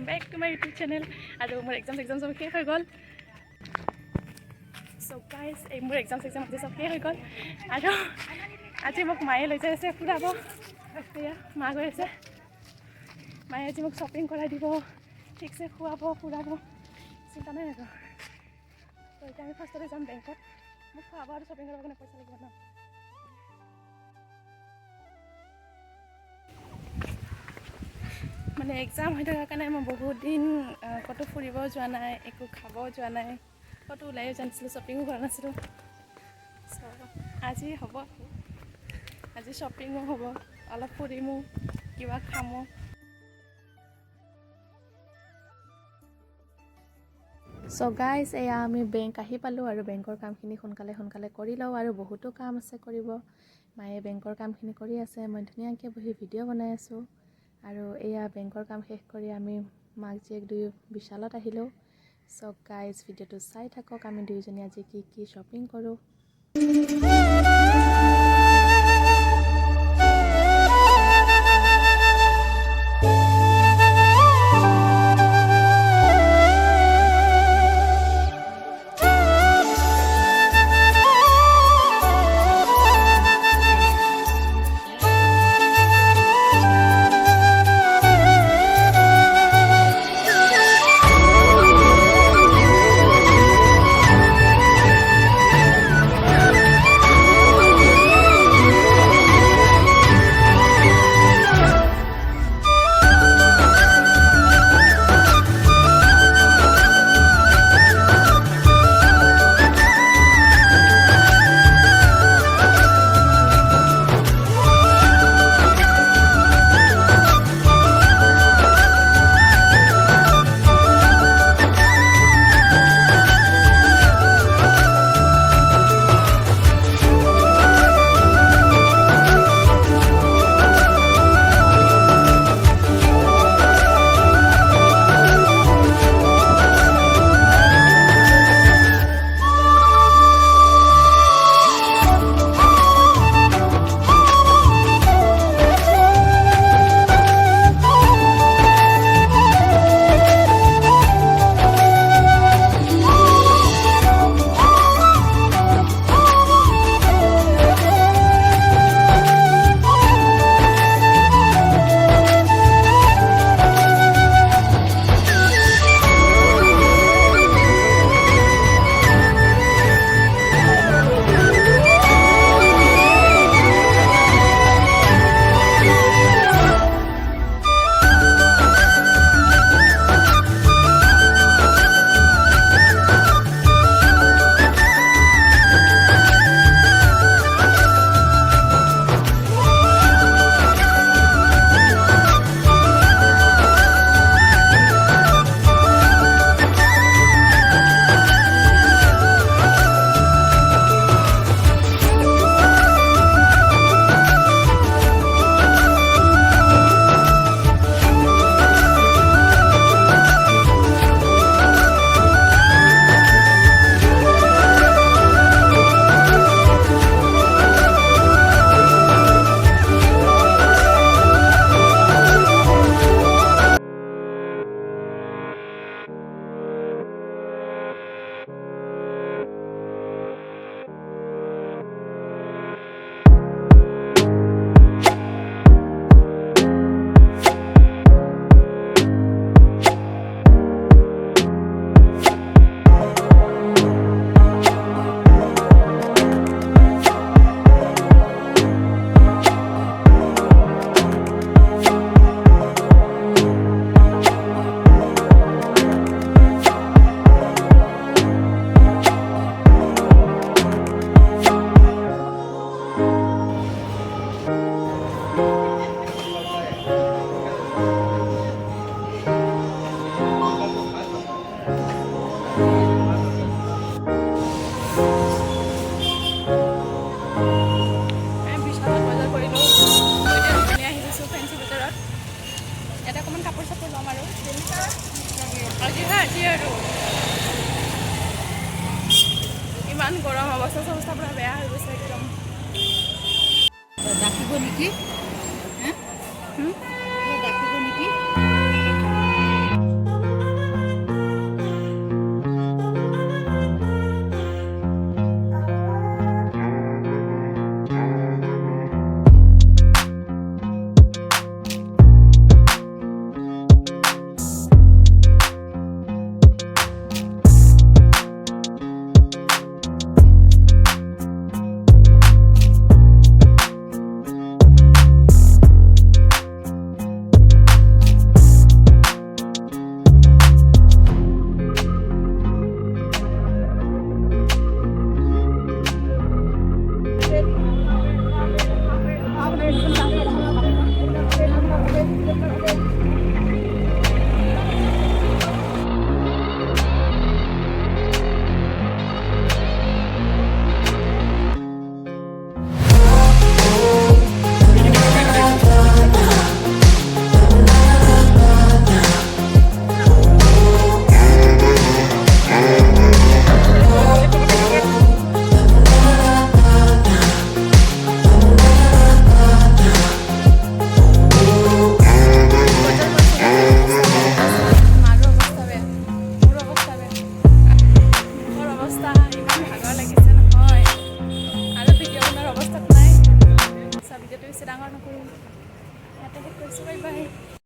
back to my YouTube channel. আৰু মোৰ exam সব শেষ হৈ গ'ল। So guys, এই মোৰ এক্সাম সব শেষ হৈ গ'ল আৰু আজি মোক মায়ে লৈ যাই আছে ফুৰাব। এয়া মা গৈ আছে। মায়ে আজি মোক শ্বপিং কৰাই দিব, ঠিকছে খুৱাব ফুৰাব, চিন্তা নাই আৰু। তো এতিয়া আমি ফাৰ্ষ্টতে যাম বেংকত। মোক খুৱাব আৰু শ্বপিং কৰাৰ কাৰণে পইচা লাগিব ন। মানে এক্সাম হৈ থকাৰ কাৰণে মই বহুত দিন ক'তো ফুৰিব যোৱা নাই, একো খাব যোৱা নাই, ক'তো ওলাইও যোৱা নাছিলোঁ, শ্বপিঙো কৰা নাছিলোঁ। চ' আজি হ'ব, আজি শ্বপিঙো হ'ব, অলপ ফুৰিমো, কিবা খামো। চ' গাইজ এয়া আমি বেংক আহি পালোঁ আৰু বেংকৰ কামখিনি সোনকালে কৰি লওঁ আৰু বহুতো কাম আছে কৰিব। মায়ে বেংকৰ কামখিনি কৰি আছে, মই ধুনীয়াকৈ বহি ভিডিঅ' বনাই আছোঁ। আৰু এয়া বেংকৰ কাম শেষ কৰি আমি মাক জীয়েক দুয়ো বিশালত আহিলোঁ। চ' গাইজ ভিডিঅ'টো চাই থাকক, আমি দুয়োজনী আজি কি শ্বপিং কৰোঁ। ইমান গৰম অৱস্থা পুৰা বেয়া হৈ গৈছে একদম। ডাকিব নেকি? ডাকিব নেকি? ভাগৰ লাগিছে নহয় আৰু ভিডিঅ' বনোৱাৰ অৱস্থাত নাই। ভিডিঅ'টো বেছি ডাঙৰ নকৰোঁ, ইয়াতে শেষ কৰিছোঁ। Bye bye.